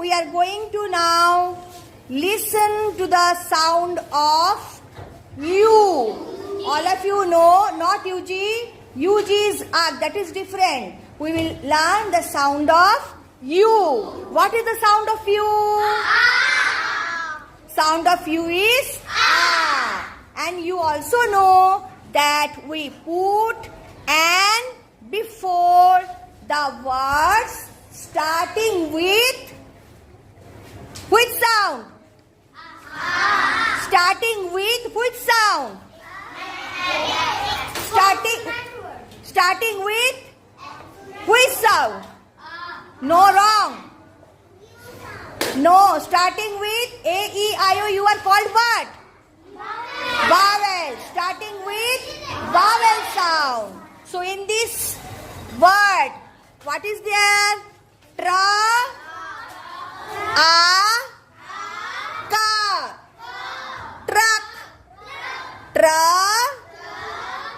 we are going to now listen to the sound of U. All of you know, not UG. UG is UG, that is different. We will learn the sound of U. What is the sound of U? Sound of U is A. And you also know that we put an before the words starting with which sound? Starting with which sound? Starting with which sound? No, wrong. No, starting with A, E, I, O, you are called what? Vowel. Starting with vowel sound. So in this word, what is there? Tra, A, Ka. Truck. Tra,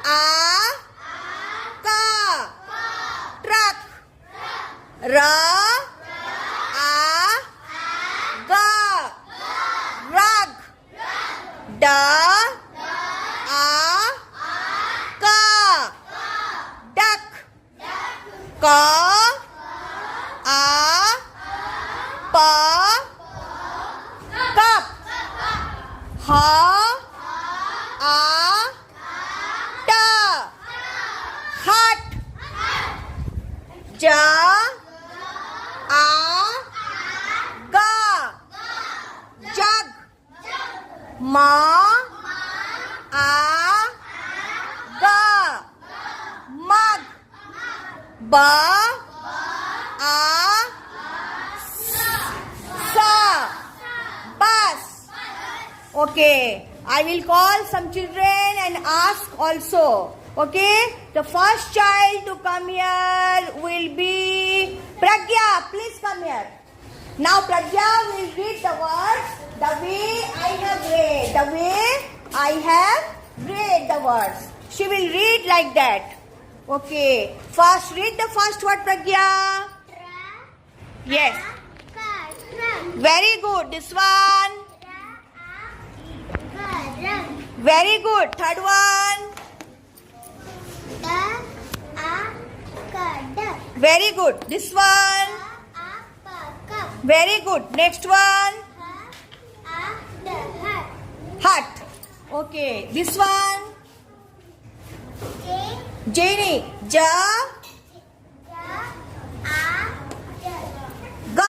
A, Ka. Truck. Ra, A, Ga. Rug. Da, A, Ka. Duck. Ka, A, Pa, Cup. Ha, A, Ta. Hut. Ja, A, Ga. Jug. Ma, A, Ga. Mug. Ba, A, Sa. Bus. Okay, I will call some children and ask also. Okay, the first child to come here will be Pragya. Please come here. Now Pragya will read the words the way I have read. The way I have read the words. She will read like that. Okay. First, read the first word, Pragya. Yes. Very good. This one. Very good. Third one. Very good. This one. Very good. Next one. Hut. Okay. This one. Jenny. Ja.